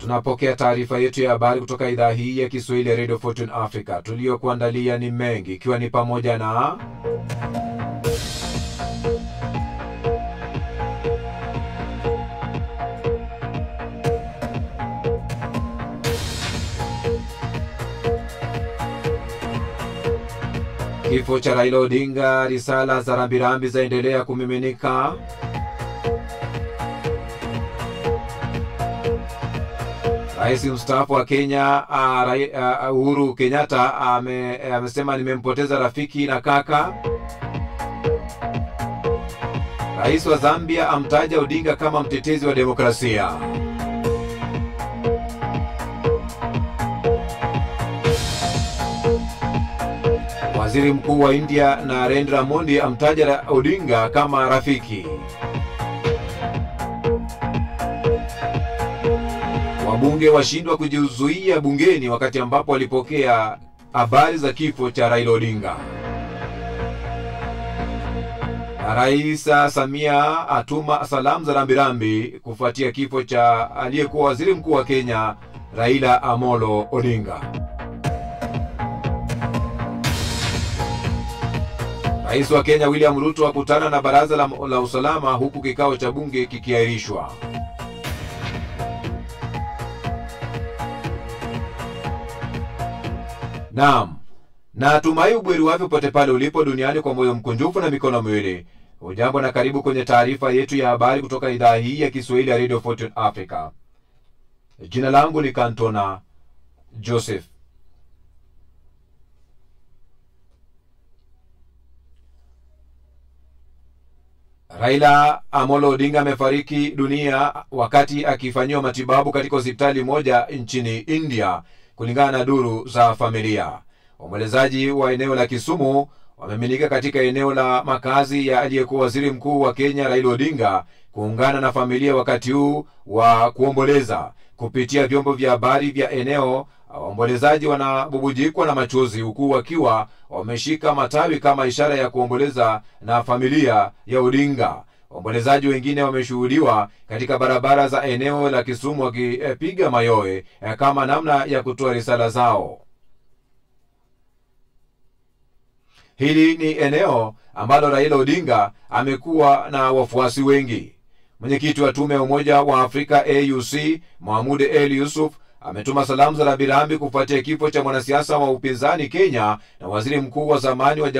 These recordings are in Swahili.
Tunapokea taarifa yetu ya habari kutoka idhaa hii ya Kiswahili ya Radio Fortune Africa. Tuliokuandalia ni mengi, ikiwa ni pamoja na kifo cha Raila Odinga, risala za rambirambi zaendelea kumiminika. Rais mstaafu wa Kenya Uhuru Kenyatta amesema nimempoteza rafiki na kaka. Rais wa Zambia amtaja Odinga kama mtetezi wa demokrasia. Waziri Mkuu wa India Narendra Modi amtaja Odinga kama rafiki. Wabunge washindwa kujizuia bungeni wakati ambapo walipokea habari za kifo cha Raila Odinga. Rais Samia atuma salamu za rambirambi kufuatia kifo cha aliyekuwa waziri mkuu wa Kenya Raila Amolo Odinga. Rais wa Kenya William Ruto akutana na baraza la usalama huku kikao cha bunge kikiahirishwa. Naam, natumai ubweri wako pote pale ulipo duniani kwa moyo mkunjufu na mikono miwili. Hujambo na karibu kwenye taarifa yetu ya habari kutoka idhaa hii ya Kiswahili ya Radio Fortune Africa. Jina langu ni Kantona Joseph. Raila Amolo Odinga amefariki dunia wakati akifanyiwa matibabu katika hospitali moja nchini India, kulingana na duru za familia. Waombolezaji wa eneo la Kisumu wamemiminika katika eneo la makazi ya aliyekuwa waziri mkuu wa Kenya Raila Odinga kuungana na familia wakati huu wa kuomboleza. Kupitia vyombo vya habari vya eneo, waombolezaji wanabubujikwa na machozi huku wakiwa wameshika matawi kama ishara ya kuomboleza na familia ya Odinga. Waombolezaji wengine wameshuhudiwa katika barabara za eneo la Kisumu wakipiga mayowe kama namna ya kutoa risala zao. Hili ni eneo ambalo Raila Odinga amekuwa na wafuasi wengi. Mwenyekiti wa tume ya Umoja wa Afrika AUC Mohamed El Yusuf ametuma salamu za rambirambi kufuatia kifo cha mwanasiasa wa upinzani Kenya na waziri mkuu wa zamani wa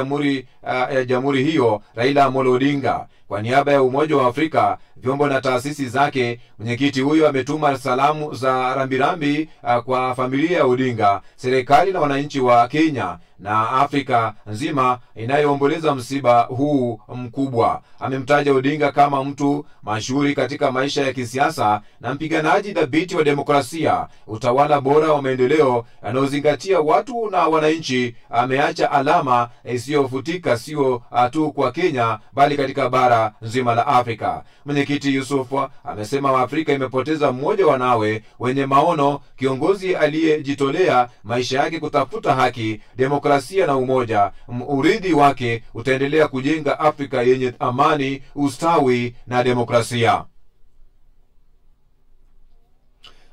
jamhuri hiyo Raila Amolo Odinga. Kwa niaba ya Umoja wa Afrika, vyombo na taasisi zake, mwenyekiti huyo ametuma salamu za rambirambi kwa familia ya Odinga, serikali na wananchi wa Kenya na Afrika nzima inayoomboleza msiba huu mkubwa. Amemtaja Odinga kama mtu mashuhuri katika maisha ya kisiasa na mpiganaji dhabiti wa demokrasia, utawala bora wa maendeleo yanayozingatia watu na wananchi. Ameacha alama isiyofutika sio tu kwa Kenya bali katika bara nzima la Afrika. Mwenyekiti Yusuf amesema Afrika imepoteza mmoja wanawe wenye maono, kiongozi aliyejitolea maisha yake kutafuta haki, demokrasia na umoja. Urithi wake utaendelea kujenga Afrika yenye amani, ustawi na demokrasia.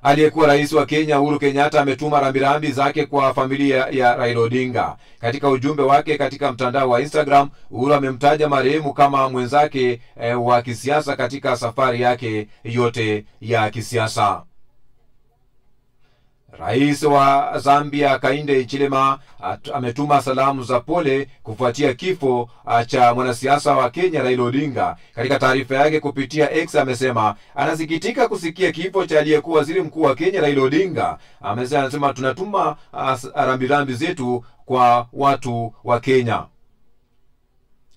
Aliyekuwa rais wa Kenya Uhuru Kenyatta ametuma rambirambi zake kwa familia ya Raila Odinga. Katika ujumbe wake katika mtandao wa Instagram, Uhuru amemtaja marehemu kama mwenzake wa kisiasa katika safari yake yote ya kisiasa. Rais wa Zambia Hakainde Hichilema ametuma salamu za pole kufuatia kifo cha mwanasiasa wa Kenya Raila Odinga. Katika taarifa yake kupitia X amesema anasikitika kusikia kifo cha aliyekuwa waziri mkuu wa Kenya Raila Odinga. Anasema tunatuma rambirambi zetu kwa watu wa Kenya,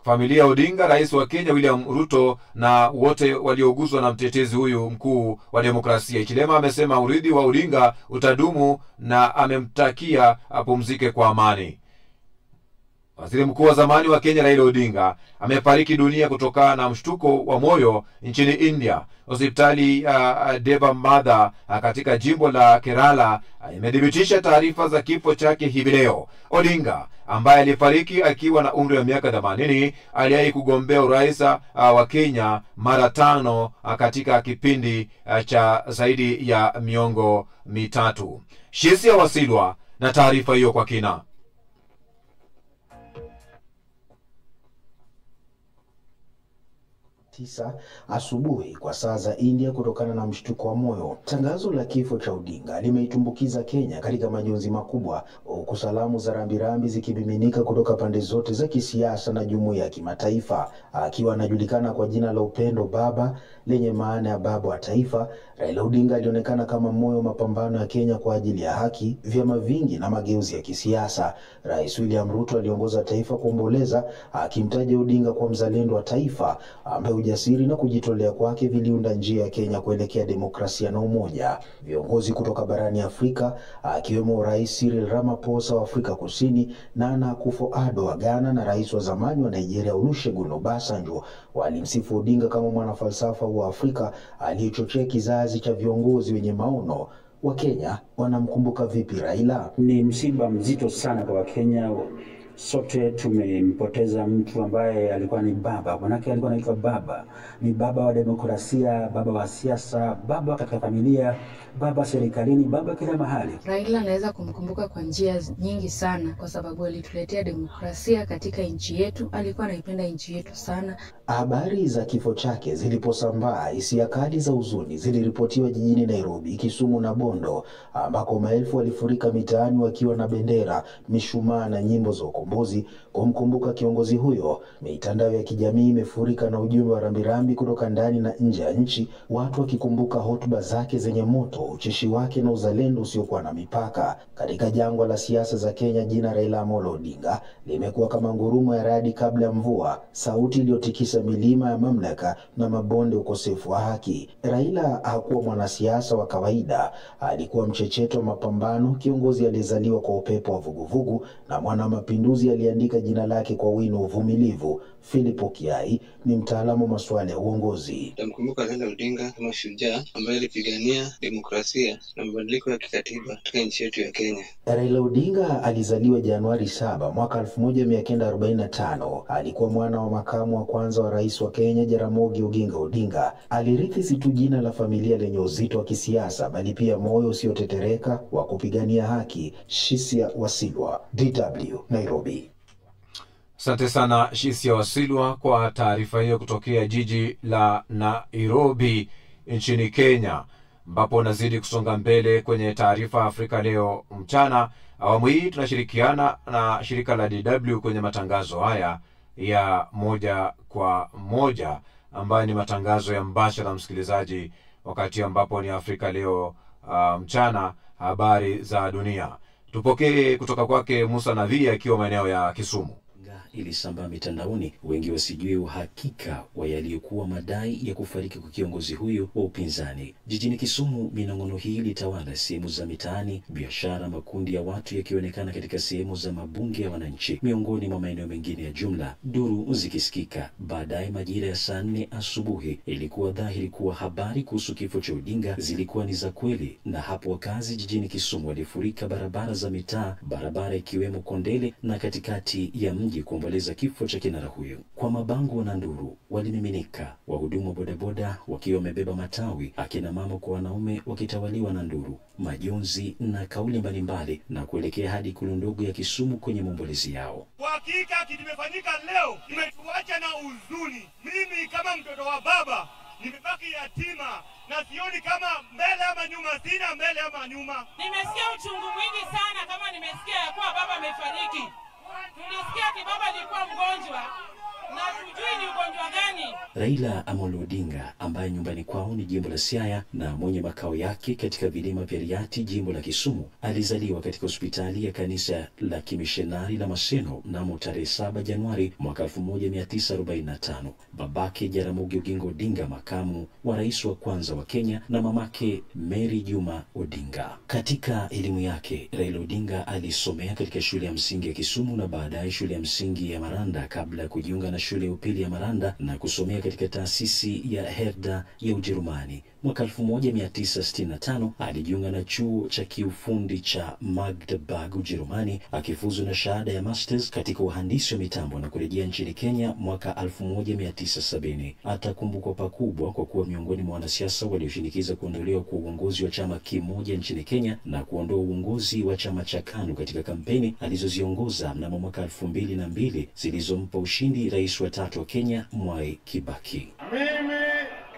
familia Odinga, rais wa Kenya William Ruto na wote walioguswa na mtetezi huyu mkuu wa demokrasia. Hichilema amesema urithi wa Odinga utadumu na amemtakia apumzike kwa amani. Waziri mkuu wa zamani wa Kenya Raila Odinga amefariki dunia kutokana na mshtuko wa moyo nchini India. Hospitali Deva Madha katika jimbo la Kerala imedhibitisha taarifa za kifo chake hivi leo. Odinga ambaye alifariki akiwa na umri wa miaka 80 aliwahi kugombea urais wa Kenya mara 5 katika kipindi cha zaidi ya miongo mitatu. Shisia Wasilwa na taarifa hiyo kwa kina. Asubuhi kwa saa za India kutokana na mshtuko wa moyo. Tangazo la kifo cha Odinga limeitumbukiza Kenya katika majonzi makubwa, huku salamu za rambirambi zikimiminika kutoka pande zote za kisiasa na jumuiya ya kimataifa. Akiwa anajulikana kwa jina la upendo baba, lenye maana ya baba wa taifa, Raila Odinga alionekana kama moyo wa mapambano ya Kenya kwa ajili ya haki, vyama vingi na mageuzi ya kisiasa. Rais William Ruto aliongoza taifa kuomboleza, akimtaja Odinga kwa mzalendo wa taifa ambaye ujasiri na kujitolea kwake viliunda njia ya Kenya kuelekea demokrasia na umoja. Viongozi kutoka barani Afrika akiwemo Rais Cyril Ramaphosa wa Afrika Kusini, Nana Akufo-Addo wa Ghana na rais wa zamani wa Nigeria Olusegun Obasanjo walimsifu Odinga kama mwanafalsafa wa Afrika aliyechochea kizazi cha viongozi wenye maono. Wakenya wanamkumbuka vipi Raila? Ni msiba mzito sana kwa Wakenya. Sote tumempoteza mtu ambaye alikuwa ni baba. Manake alikuwa anaitwa baba. Ni baba wa demokrasia, baba wa siasa, baba katika familia, baba serikalini, baba kila mahali. Raila anaweza kumkumbuka kwa njia nyingi sana kwa sababu alituletea demokrasia katika nchi yetu. Alikuwa anaipenda nchi yetu sana. Habari za kifo chake ziliposambaa, hisia kali za huzuni ziliripotiwa jijini Nairobi, Kisumu na Bondo, ambako maelfu walifurika mitaani wakiwa na bendera, mishumaa na nyimbo za ukombozi kumkumbuka kiongozi huyo. Mitandao ya kijamii imefurika na ujumbe wa rambirambi kutoka ndani na nje ya nchi, watu wakikumbuka hotuba zake zenye moto, ucheshi wake na uzalendo usiokuwa na mipaka. Katika jangwa la siasa za Kenya, jina Raila Amolo Odinga limekuwa kama ngurumo ya radi kabla ya mvua, sauti iliyotikisa milima ya mamlaka na mabonde ukosefu wa haki. Raila hakuwa mwanasiasa wa kawaida, alikuwa mchecheto wa mapambano, kiongozi aliyezaliwa kwa upepo wa vuguvugu na mwana mapinduzi aliandika jina lake kwa wino uvumilivu. Philip Okiai ni mtaalamu wa masuala ya uongozi. Tamkumbuka Raila Odinga kama shujaa ambaye alipigania demokrasia na mabadiliko ya kikatiba katika nchi yetu ya Kenya. Raila Odinga alizaliwa Januari 7 mwaka 1945. Alikuwa mwana wa makamu wa kwanza wa rais wa Kenya Jaramogi Oginga Odinga. Alirithi si tu jina la familia lenye uzito wa kisiasa, bali pia moyo usiotetereka wa kupigania haki. Shisia Wasilwa, DW, Nairobi. Asante sana Shisia Wasilwa kwa taarifa hiyo kutokea jiji la Nairobi nchini Kenya, ambapo nazidi kusonga mbele kwenye taarifa Afrika leo mchana. Awamu hii tunashirikiana na shirika la DW kwenye matangazo haya ya moja kwa moja, ambayo ni matangazo ya mbashara msikilizaji, wakati ambapo ni Afrika leo mchana, habari za dunia. Tupokee kutoka kwake Musa Navia akiwa maeneo ya Kisumu. Ilisambaa mitandaoni, wengi wasijue uhakika wa yaliyokuwa madai ya kufariki kwa kiongozi huyo wa upinzani. Jijini Kisumu, minong'ono hii ilitawala sehemu za mitaani, biashara, makundi ya watu yakionekana katika sehemu za mabunge ya wananchi, miongoni mwa maeneo mengine ya jumla, duru zikisikika. Baadaye majira ya saa 4 asubuhi, ilikuwa dhahiri kuwa habari kuhusu kifo cha Odinga zilikuwa ni za kweli, na hapo wakazi jijini Kisumu walifurika barabara za mitaa, barabara ikiwemo Kondele na katikati ya mji kuomboleza kifo cha kinara huyo. Kwa mabango na nduru walimiminika, wahudumu wa bodaboda wakiwa wamebeba matawi, akina mama kwa wanaume wakitawaliwa na nduru, majonzi na kauli mbalimbali, na kuelekea hadi ikulu ndogo ya Kisumu kwenye maombolezi yao. Kwa hakika kimefanyika leo kimetuacha na huzuni. Mimi kama mtoto wa baba nimebaki yatima na sioni kama mbele ama nyuma, sina mbele ama nyuma. Nimesikia uchungu mwingi sana kama nimesikia ya kuwa baba amefariki. Tulisikia ati baba alikuwa mgonjwa na tujui ni ugonjwa gani. Raila Amolo Odinga ambaye nyumbani kwao ni jimbo la Siaya na mwenye makao yake katika vilima vya Riati jimbo la Kisumu alizaliwa katika hospitali ya kanisa la Kimishonari la Maseno mnamo tarehe 7 Januari mwaka 1945. Babake Jaramogi Oginga Odinga, makamu wa rais wa kwanza wa Kenya, na mamake Mary Juma Odinga. Katika elimu yake, Raila Odinga alisomea katika shule ya msingi ya Kisumu na baadaye shule ya msingi ya Maranda kabla ya kujiunga na shule ya upili ya Maranda na kusomea katika taasisi ya Herda ya Ujerumani. Mwaka 1965 alijiunga na chuo cha kiufundi cha Magdeburg Ujerumani, akifuzu na shahada ya masters katika uhandisi wa mitambo na kurejea nchini Kenya mwaka 1970. Atakumbukwa pakubwa kwa kuwa miongoni mwa wanasiasa walioshinikiza kuondolewa kwa uongozi wa chama kimoja nchini Kenya na kuondoa uongozi wa chama cha KANU katika kampeni alizoziongoza mnamo mwaka 2002 zilizompa ushindi rais wa 3 wa Kenya Mwai Kibaki. Mimi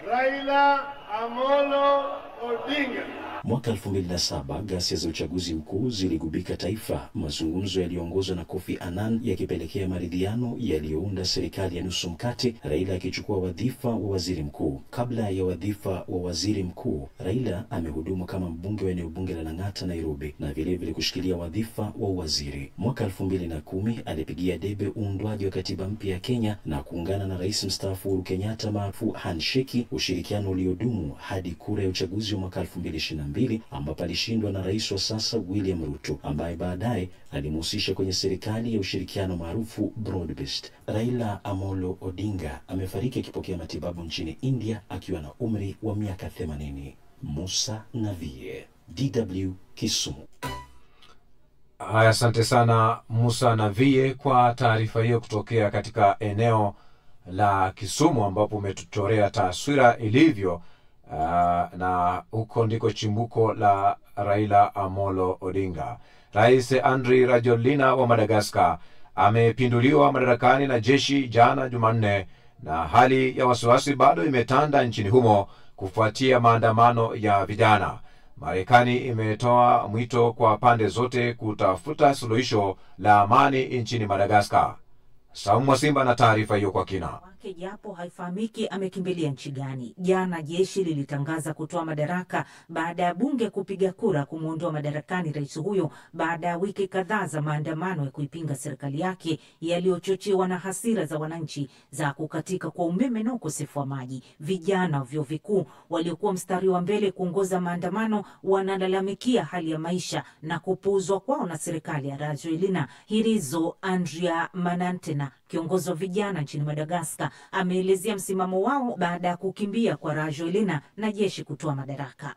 Raila Amolo Odinga. Mwaka 2007 ghasia za uchaguzi mkuu ziligubika taifa, mazungumzo yaliyoongozwa na Kofi Annan yakipelekea maridhiano yaliyounda serikali ya nusu mkate, Raila akichukua wadhifa wa waziri mkuu. Kabla ya wadhifa wa waziri mkuu, Raila amehudumu kama mbunge wa eneo bunge la Lang'ata, Nairobi, na vilevile kushikilia wadhifa wa waziri. Mwaka 2010 alipigia debe uundwaji wa katiba mpya ya Kenya na kuungana na rais mstaafu Uhuru Kenyatta maarufu handshake, ushirikiano uliodumu hadi kura ya uchaguzi wa mwaka 2022 ambapo alishindwa na rais wa sasa William Ruto ambaye baadaye alimhusisha kwenye serikali ya ushirikiano maarufu Broad-Based. Raila Amolo Odinga amefariki akipokea matibabu nchini India akiwa na umri wa miaka 80. Musa Navie, DW Kisumu. Haya, asante sana Musa Navie kwa taarifa hiyo kutokea katika eneo la Kisumu ambapo umetuchorea taswira ilivyo. Na huko ndiko chimbuko la Raila Amolo Odinga. Rais Andry Rajoelina wa Madagascar amepinduliwa madarakani na jeshi jana Jumanne, na hali ya wasiwasi bado imetanda nchini humo kufuatia maandamano ya vijana. Marekani imetoa mwito kwa pande zote kutafuta suluhisho la amani nchini Madagascar. Saumu Simba na taarifa hiyo kwa kina. Japo haifahamiki amekimbilia nchi gani. Jana jeshi lilitangaza kutoa madaraka baada ya bunge kupiga kura kumuondoa madarakani rais huyo baada ya wiki kadhaa za maandamano ya kuipinga serikali yake yaliyochochewa na hasira za wananchi za kukatika kwa umeme na ukosefu wa maji. Vijana wa vyuo vikuu waliokuwa mstari wa mbele kuongoza maandamano wanalalamikia hali ya maisha na kupuuzwa kwao na serikali ya Rajoelina. Hirizo Andrea Manantena, kiongozi wa vijana nchini Madagascar, ameelezea msimamo wao baada ya kukimbia kwa Rajoelina na jeshi kutoa madaraka.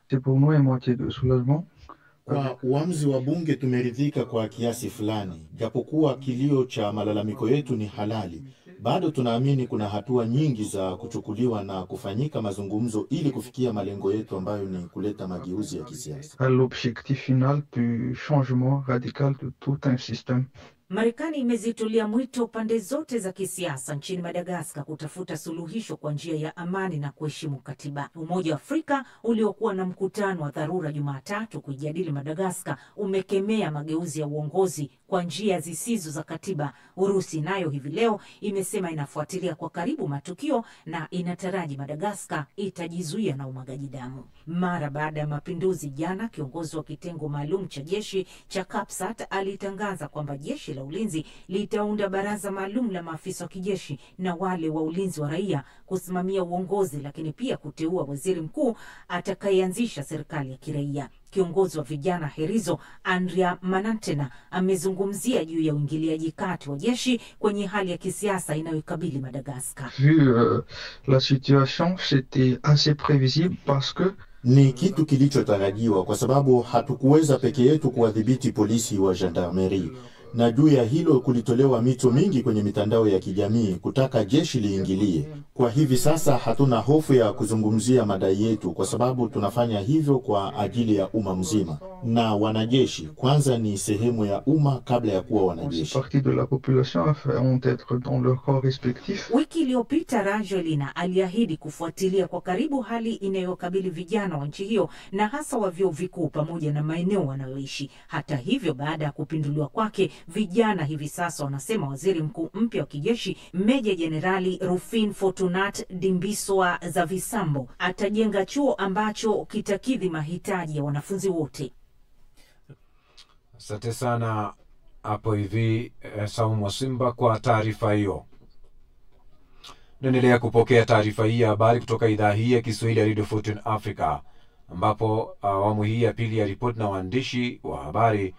Kwa uamuzi wa bunge tumeridhika kwa kiasi fulani. Japokuwa kilio cha malalamiko yetu ni halali, bado tunaamini kuna hatua nyingi za kuchukuliwa na kufanyika mazungumzo ili kufikia malengo yetu ambayo ni kuleta mageuzi ya kisiasa. L'objectif final du changement radical de tout un système. Marekani imezitulia mwito pande zote za kisiasa nchini Madagascar kutafuta suluhisho kwa njia ya amani na kuheshimu katiba. Umoja wa Afrika uliokuwa na mkutano wa dharura Jumatatu kujadili Madagascar umekemea mageuzi ya uongozi kwa njia zisizo za katiba. Urusi nayo hivi leo imesema inafuatilia kwa karibu matukio na inataraji Madagascar itajizuia na umwagaji damu. Mara baada ya mapinduzi jana, kiongozi wa kitengo maalum cha jeshi cha Kapsat alitangaza kwamba jeshi la ulinzi litaunda baraza maalum la maafisa wa kijeshi na wale wa ulinzi wa raia kusimamia uongozi, lakini pia kuteua waziri mkuu atakayeanzisha serikali ya kiraia. Kiongozi wa vijana Herizo Andrea Manantena amezungumzia juu ya uingiliaji kati wa jeshi kwenye hali ya kisiasa inayokabili Madagascar. Vu la situation, c'était assez prévisible parce que ni kitu kilichotarajiwa kwa sababu hatukuweza peke yetu kuwadhibiti polisi wa gendarmerie. Na juu ya hilo kulitolewa mito mingi kwenye mitandao ya kijamii kutaka jeshi liingilie. Kwa hivi sasa hatuna hofu ya kuzungumzia madai yetu kwa sababu tunafanya hivyo kwa ajili ya umma mzima. na wanajeshi kwanza ni sehemu ya umma kabla ya kuwa wanajeshi. Partie de la population vont être dans leur corps respectif. Wiki iliyopita Rajoelina aliahidi kufuatilia kwa karibu hali inayokabili vijana wa nchi hiyo na hasa wa vyuo vikuu pamoja na maeneo wanayoishi. Hata hivyo, baada ya kupinduliwa kwake, vijana hivi sasa wanasema waziri mkuu mpya wa kijeshi Meja Jenerali Rufin Fortunat Dimbiswa Zavisambo atajenga chuo ambacho kitakidhi mahitaji ya wanafunzi wote. Asante sana hapo hivi Saumu wa Simba kwa taarifa hiyo. Naendelea kupokea taarifa hii ya habari kutoka idhaa hii ya Kiswahili ya Radio Fortune Africa, ambapo awamu hii ya pili ya ripoti na waandishi wa habari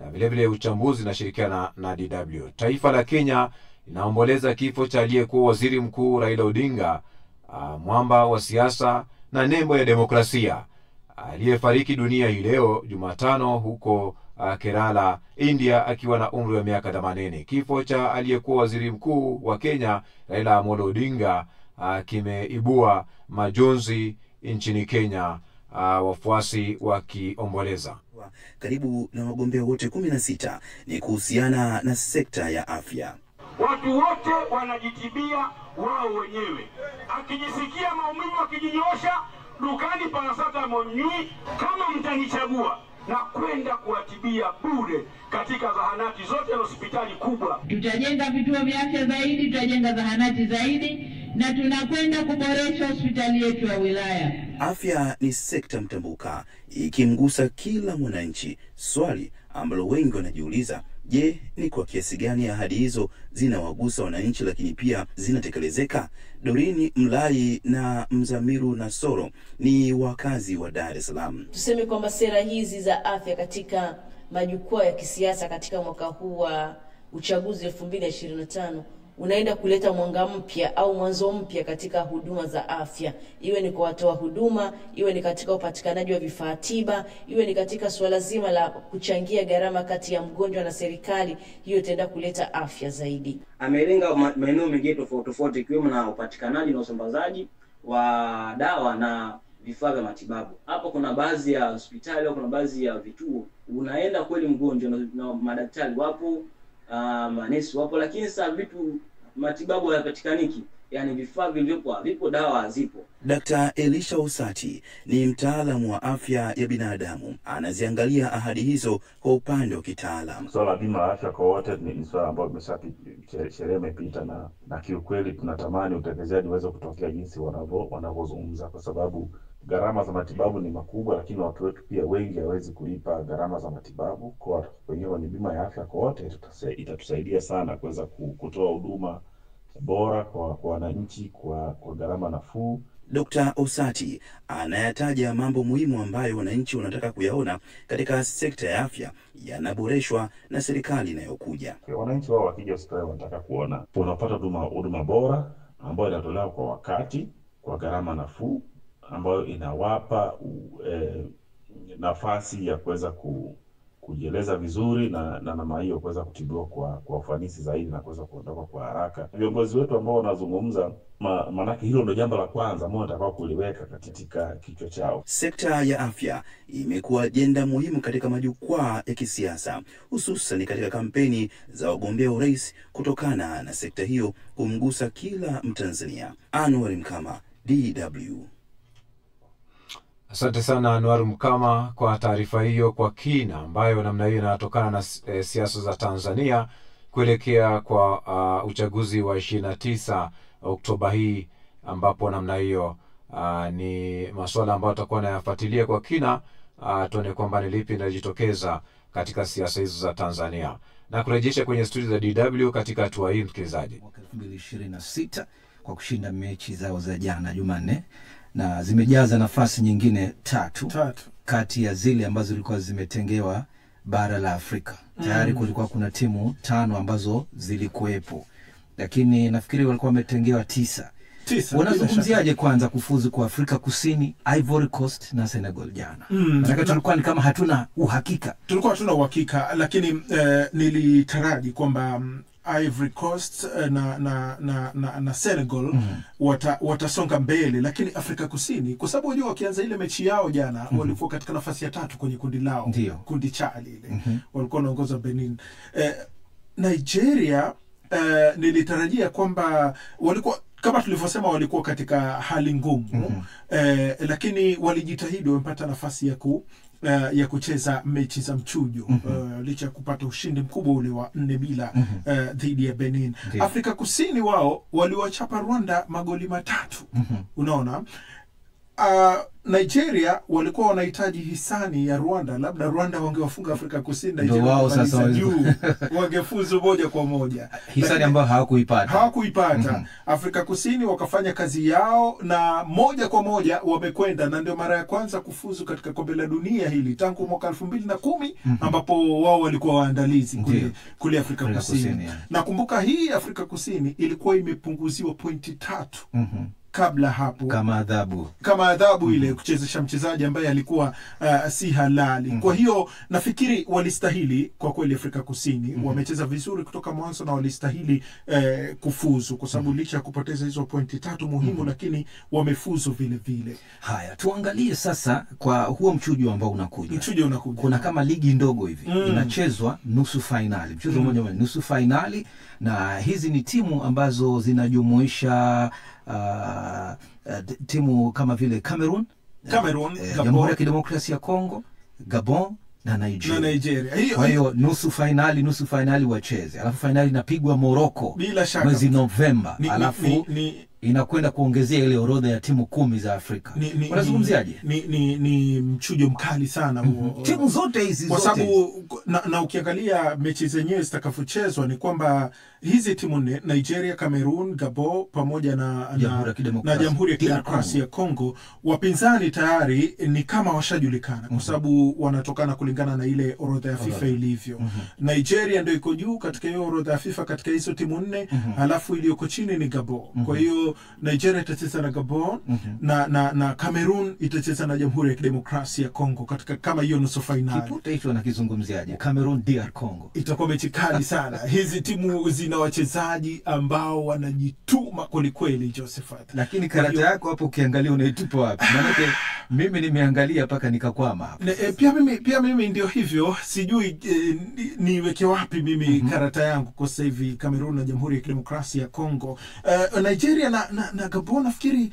na vile vile uchambuzi na shirikiana na DW. Taifa la Kenya inaomboleza kifo cha aliyekuwa waziri mkuu Raila Odinga, mwamba wa siasa na nembo ya demokrasia, aliyefariki dunia hii leo Jumatano huko Kerala, India, akiwa na umri wa miaka 80. Kifo cha aliyekuwa waziri mkuu wa Kenya Raila Amolo Odinga kimeibua majonzi nchini Kenya, wafuasi wakiomboleza. Karibu na wagombea wote 16 ni kuhusiana na sekta ya afya. Watu wote wanajitibia wao wenyewe. Akijisikia maumivu akijinyosha dukani paracetamol nywi, kama mtanichagua na kwenda kuwatibia bure katika zahanati zote na hospitali kubwa. Tutajenga vituo vya afya zaidi, tutajenga zahanati zaidi, na tunakwenda kuboresha hospitali yetu ya wilaya. Afya ni sekta mtambuka, ikimgusa kila mwananchi. Swali ambalo wengi wanajiuliza, je, ni kwa kiasi gani ahadi hizo zinawagusa wananchi lakini pia zinatekelezeka? Dorini Mlai na Mzamiru Nasoro ni wakazi wa Dar es Salaam. Tuseme kwamba sera hizi za afya katika majukwaa ya kisiasa katika mwaka huu wa uchaguzi 2025 unaenda kuleta mwanga mpya au mwanzo mpya katika huduma za afya, iwe ni kwa watoa huduma, iwe ni katika upatikanaji wa vifaa tiba, iwe ni katika swala zima la kuchangia gharama kati ya mgonjwa na serikali. Hiyo itaenda kuleta afya zaidi. Amelenga maeneo mengi tofauti ikiwemo na upatikanaji na usambazaji wa dawa na vifaa vya matibabu. Hapo kuna baadhi ya hospitali au kuna baadhi ya vituo unaenda kweli mgonjwa na madaktari wapo, manesi wapo, lakini sasa vitu matibabu hayapatikaniki, yani vifaa vipo, dawa hazipo. Dr. Elisha Usati ni mtaalamu wa afya ya binadamu. Anaziangalia ahadi hizo kwa upande wa kitaalamu. Swala bima la afya kwa wote ni swala ambalo sheria imepita na kiukweli tunatamani utekelezaji uweze kutokea jinsi wanavyozungumza, kwa sababu gharama za matibabu ni makubwa, lakini watu wetu pia wengi hawezi kulipa gharama za matibabu. Kwa hiyo ni bima ya afya kwa wote itatusaidia sana kuweza kutoa huduma bora kwa wananchi kwa gharama nafuu. Dr. Osati anayataja mambo muhimu ambayo wananchi wanataka kuyaona katika sekta ya afya yanaboreshwa na serikali inayokuja. Wananchi wao wakija hospitali wanataka kuona unapata huduma bora ambayo inatolewa kwa wakati, kwa gharama nafuu, ambayo inawapa nafasi ya kuweza kujieleza vizuri na namna hiyo kuweza kutibiwa kwa ufanisi zaidi na kuweza kuondoka kwa haraka. Viongozi wetu ambao wanazungumza, manake hilo ndio jambo la kwanza ambalo watakao kuliweka katika kichwa chao. Sekta ya afya imekuwa ajenda muhimu katika majukwaa ya kisiasa, hususan katika kampeni za wagombea urais, kutokana na sekta hiyo kumgusa kila Mtanzania. Anwar Mkama, DW. Asante sana Anwar Mkama kwa taarifa hiyo kwa kina, ambayo namna hiyo inatokana na siasa za Tanzania kuelekea kwa uchaguzi wa 29 Oktoba hii, ambapo namna hiyo ni masuala ambayo tutakuwa nayafuatilia kwa kina, tuone kwamba ni lipi linajitokeza katika siasa hizo za Tanzania. Na kurejesha kwenye studio za DW katika hatua hii, msikilizaji. Mwaka 2026 kwa kushinda mechi zao za jana Jumanne, na zimejaza nafasi nyingine tatu kati ya zile ambazo zilikuwa zimetengewa bara la Afrika. Tayari kulikuwa kuna timu 5 ambazo zilikuwepo, lakini nafikiri walikuwa wametengewa 9. Wanazungumziaje kwanza kufuzu kwa Afrika Kusini, Ivory Coast na Senegal jana? Maana tulikuwa ni kama hatuna uhakika. Tulikuwa hatuna uhakika, lakini nilitaraji kwamba Ivory Coast na Senegal watasonga mbele, lakini Afrika Kusini, kwa sababu unajua wakianza ile mechi yao jana walikuwa katika nafasi ya 3 kwenye kundi lao. Ndiyo. Kundi cha lile walikuwa wanaongoza Benin. Nigeria nilitarajia kwamba walikuwa kama tulivyosema walikuwa katika hali ngumu, lakini walijitahidi, wamepata nafasi ya kucheza mechi za mchujo licha ya kupata ushindi mkubwa ule wa 4-0 dhidi ya Benin. Afrika Kusini wao waliwachapa Rwanda magoli 3. Unaona, Nigeria walikuwa wanahitaji hisani ya Rwanda, labda Rwanda wangewafunga Afrika Kusini, Nigeria wao sasa wangefuzu moja kwa moja, hisani ambayo hawakuipata. Afrika Kusini wakafanya kazi yao na moja kwa moja wamekwenda, na ndio mara ya kwanza kufuzu katika kombe la dunia hili tangu mwaka 2010 ambapo wao walikuwa waandalizi kule Afrika Kusini. Nakumbuka hii Afrika Kusini ilikuwa imepunguziwa pointi 3 kabla hapo kama adhabu ile kuchezesha mchezaji ambaye alikuwa si halali. Kwa hiyo nafikiri walistahili kwa kweli Afrika Kusini. Wamecheza vizuri kutoka mwanzo na walistahili kufuzu, kwa sababu licha ya kupoteza hizo pointi 3 muhimu lakini wamefuzu vile vile. Haya, tuangalie sasa kwa huo mchujo ambao unakuja. Kuna kama ligi ndogo hivi inachezwa nusu finali. Mchezo mmoja nusu finali, na hizi ni timu ambazo zinajumuisha timu kama vile Cameroon, Jamhuri ya Kidemokrasia ya Kongo, Gabon na Nigeria. Kwa hiyo nusu finali wacheze, alafu finali inapigwa Morocco mwezi Novemba, alafu inakwenda kuongezea ile orodha ya timu 10 za Afrika. Unazungumziaje? Ni mchujo mkali sana huo. Timu zote hizi kwa sababu na ukiangalia mechi zenyewe zitakazochezwa ni kwamba hizi timu Nigeria, Cameroon, Gabon pamoja na Jamhuri ya Kidemokrasia ya Kongo, wapinzani tayari ni kama washajulikana kwa sababu wanatokana kulingana na ile orodha ya FIFA ilivyo. Nigeria ndio iko juu katika hiyo orodha ya FIFA katika hizo timu 4, alafu iliyoko chini ni Gabon. Kwa hiyo Nigeria itacheza na Gabon na Cameroon itacheza na Jamhuri ya Kidemokrasia ya Kongo katika kama hiyo nusu finali. Kipute hicho nakizungumziaje? Cameroon DR Congo. Itakuwa mechi kali sana. Hizi timu zina wachezaji ambao wanajituma kweli kweli, Josephat. Lakini karata yako hapo ukiangalia unaitupa wapi? Maana mimi nimeangalia paka nikakwama hapo. Pia mimi ndio hivyo, sijui niweke wapi mimi karata yangu kwa sasa hivi. Cameroon na Jamhuri ya Kidemokrasia ya Kongo, Nigeria na Gabon. Nafikiri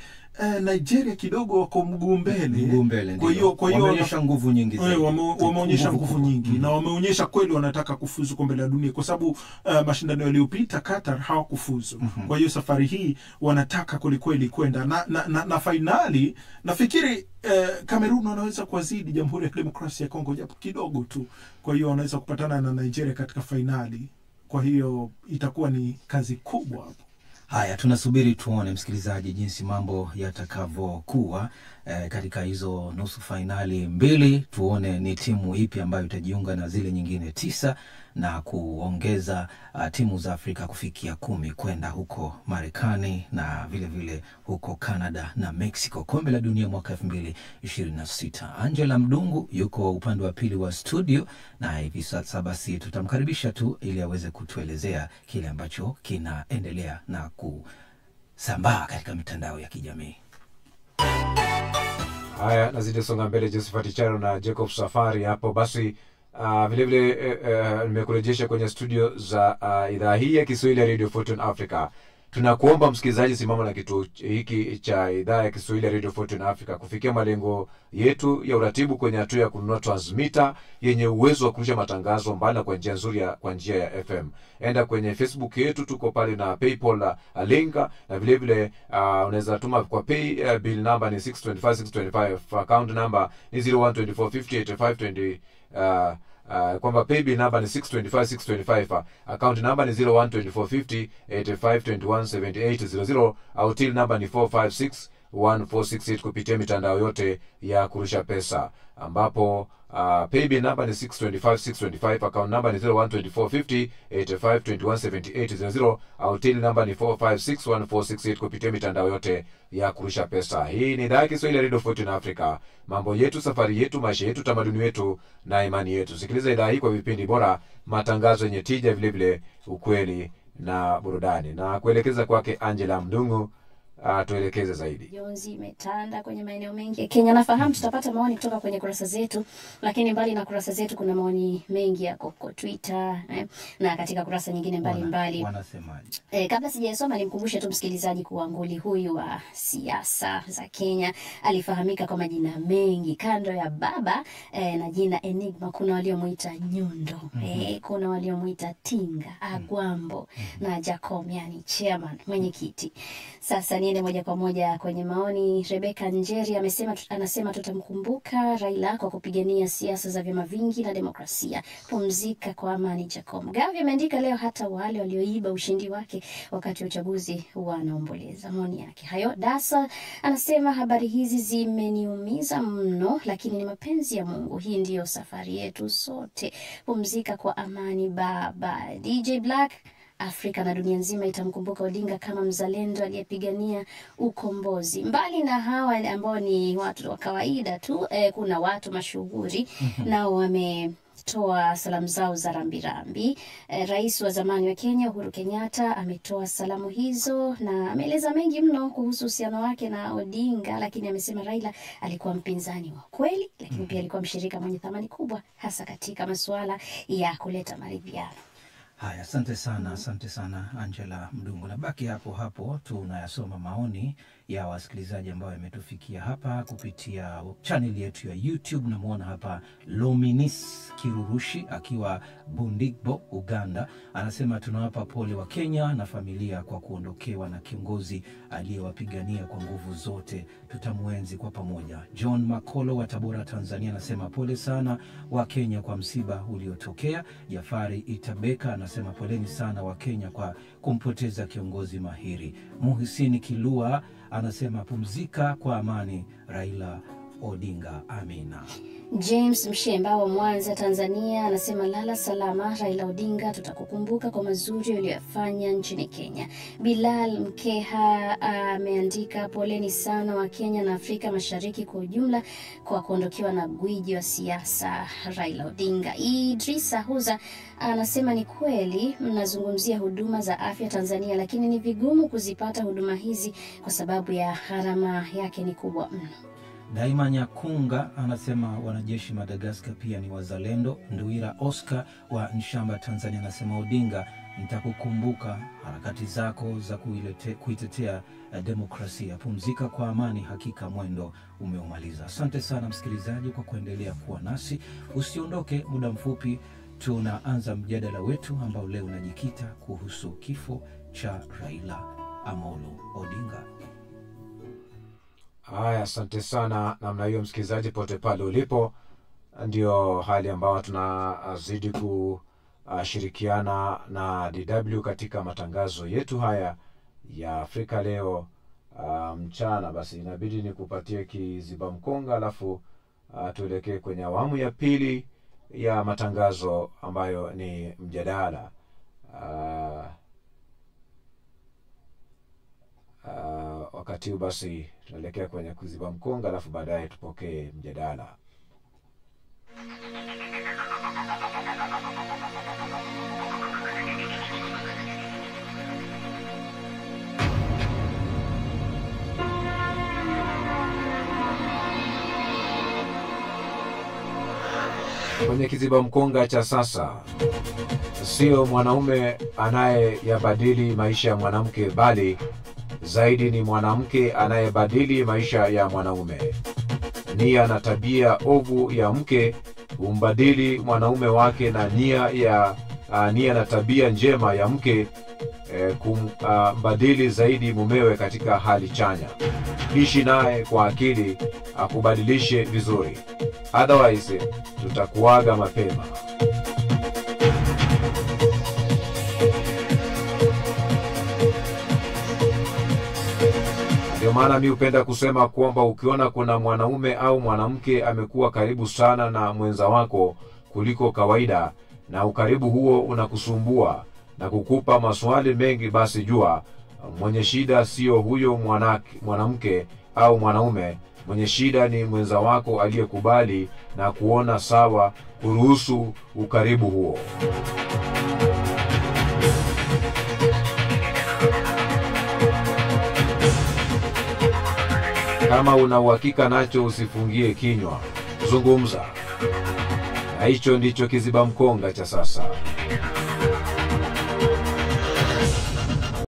Nigeria kidogo wako mguu mbele. Kwa hiyo wameonyesha nguvu nyingi zaidi. Wameonyesha nguvu nyingi na wameonyesha kweli wanataka kufuzu kombe la dunia, kwa sababu mashindano yaliyopita Qatar hawakufuzu. Kwa hiyo safari hii wanataka kweli kwenda na finali. Nafikiri Cameroon wanaweza kuwazidi Jamhuri ya Kidemokrasia ya Kongo japo kidogo tu. Kwa hiyo wanaweza kupatana na Nigeria katika finali. Kwa hiyo itakuwa ni kazi kubwa hapo. Haya, tunasubiri tuone msikilizaji jinsi mambo yatakavyokuwa katika hizo nusu finali 2. Tuone ni timu ipi ambayo itajiunga na zile nyingine 9 na kuongeza timu za Afrika kufikia 10 kwenda huko Marekani na vile vile huko Canada na Mexico, kombe la dunia mwaka 2026. Angela Mdungu yuko upande wa pili wa studio, na hivi sasa basi tutamkaribisha tu ili aweze kutuelezea kile ambacho kinaendelea na kusambaa katika mitandao ya kijamii. Haya, nazidi songa mbele. Josephat Charo na Jacob Safari hapo. Basi vile vile nimekurejesha kwenye studio za idhaa hii ya Kiswahili ya Radio Fortune Africa. Tunakuomba msikilizaji, simama na kituo hiki cha idhaa ya Kiswahili ya Radio Fortune Africa kufikia malengo yetu ya uratibu kwenye hatua ya kununua transmitter yenye uwezo wa kurusha matangazo mbali kwa njia nzuri kwa njia ya FM. Enda kwenye Facebook yetu, tuko pale na PayPal link, na vile vile unaweza tuma kwa pay bill number ni 625625, account number ni 0124508520, kwamba pay bill number ni 625625, account number ni 01245085217800, au till number ni 4561468 kupitia mitandao yote ya kurusha pesa, ambapo paybill number ni 625625, account number ni 01245085217800, au till number ni 4561468 kupitia mitandao yote ya kurusha pesa. Hii ni idhaa ya Kiswahili ya Radio Fortune Africa. Mambo yetu, safari yetu, maisha yetu, tamaduni yetu na imani yetu. Sikiliza idhaa hii kwa vipindi bora, matangazo yenye tija, vile vile ukweli na burudani, na kuelekeza kwake Angela Mdungu tuelekeze zaidi. Jonzi imetanda kwenye maeneo mengi ya Kenya. Nafahamu tutapata maoni kutoka kwenye kurasa zetu, lakini mbali na kurasa zetu kuna maoni mengi yako kwa Twitter na katika kurasa nyingine mbali. Wanasemaje? Kabla sijasoma nimkumbushe tu msikilizaji kuwa nguli huyu wa siasa za Kenya alifahamika kwa majina mengi kando ya baba na jina Enigma. Kuna waliomuita Nyundo, kuna waliomuita Tinga, Agwambo na Jacom, yani chairman, mwenyekiti. Sasa niende moja kwa moja kwenye maoni. Rebecca Njeri anasema tutamkumbuka Raila kwa kupigania siasa za vyama vingi na demokrasia. Pumzika kwa amani Jacom. Gavi ameandika leo hata wale walioiba ushindi wake wakati wa uchaguzi wanaomboleza. Maoni yake hayo. Dasa anasema habari hizi zimeniumiza mno, lakini ni mapenzi ya Mungu. Hii ndiyo safari yetu sote. Pumzika kwa amani baba. DJ Black, Afrika na dunia nzima itamkumbuka Odinga kama mzalendo aliyepigania ukombozi. Mbali na hawa ambao ni watu wa kawaida tu, kuna watu mashuhuri nao wametoa salamu zao za rambirambi. Rais wa zamani wa Kenya Uhuru Kenyatta ametoa salamu hizo na ameeleza mengi mno kuhusu uhusiano wake na Odinga, lakini amesema Raila alikuwa mpinzani wa kweli, lakini pia alikuwa mshirika mwenye thamani kubwa hasa katika masuala ya kuleta maridhiano. Haya, asante sana Angela Mdungu. Na baki hapo tunayasoma maoni ya wasikilizaji ambao yametufikia hapa kupitia channel yetu ya YouTube. Namuona hapa Lominis Kirurushi akiwa Bundigbo, Uganda. Anasema tunawapa pole wa Kenya na familia kwa kuondokewa na kiongozi aliyewapigania kwa nguvu zote. Tutamuenzi kwa pamoja. John Makolo wa Tabora, Tanzania anasema pole sana wa Kenya kwa msiba uliotokea. Jafari Itabeka anasema poleni sana wa Kenya kwa kumpoteza kiongozi mahiri. Muhisini Kilua anasema pumzika kwa amani Raila Odinga, amina. James Mshemba wa Mwanza, Tanzania anasema lala salama Raila Odinga, tutakukumbuka kwa mazuri uliyofanya nchini Kenya. Bilal Mkeha ameandika poleni sana wa Kenya na Afrika Mashariki kwa ujumla kwa kuondokewa na gwiji wa siasa Raila Odinga. Idrisa Huza anasema ni kweli mnazungumzia huduma za afya Tanzania, lakini ni vigumu kuzipata huduma hizi kwa sababu ya gharama yake ni kubwa mno. Daima Nyakunga anasema wanajeshi Madagascar pia ni wazalendo. Nduira Oscar wa Nshamba, Tanzania anasema Odinga, nitakukumbuka harakati zako za kuitetea demokrasia. Pumzika kwa amani, hakika mwendo umeumaliza. Asante sana msikilizaji kwa kuendelea kuwa nasi. Usiondoke, muda mfupi tunaanza mjadala wetu ambao leo unajikita kuhusu kifo cha Raila Amolo Odinga. Haya, asante sana namna hiyo msikilizaji pote pale ulipo. Ndio hali ambayo tunazidi kushirikiana na DW katika matangazo yetu haya ya Afrika leo mchana. Basi inabidi nikupatie kiziba mkonga alafu tuelekee kwenye awamu ya pili ya matangazo ambayo ni mjadala. Wakati basi tunaelekea kwenye kuziba mkonga alafu baadaye tupokee mjadala. Kwenye kiziba mkonga cha sasa, sio mwanaume anayeyabadili maisha ya mwanamke, bali zaidi ni mwanamke anayebadili maisha ya mwanaume. Nia na tabia ovu ya mke humbadili mwanaume wake, na nia na tabia njema ya mke kumbadili zaidi mumewe katika hali chanya. Ishi naye kwa akili akubadilishe vizuri, otherwise tutakuaga mapema. Ndio maana mimi hupenda kusema kwamba ukiona kuna mwanaume au mwanamke amekuwa karibu sana na mwenza wako kuliko kawaida, na ukaribu huo unakusumbua na kukupa maswali mengi, basi jua mwenye shida sio huyo mwanamke au mwanaume. Mwenye shida ni mwenza wako aliyekubali na kuona sawa kuruhusu ukaribu huo. Kama una uhakika nacho usifungie kinywa, zungumza. Na hicho ndicho Kiziba Mkonga cha sasa.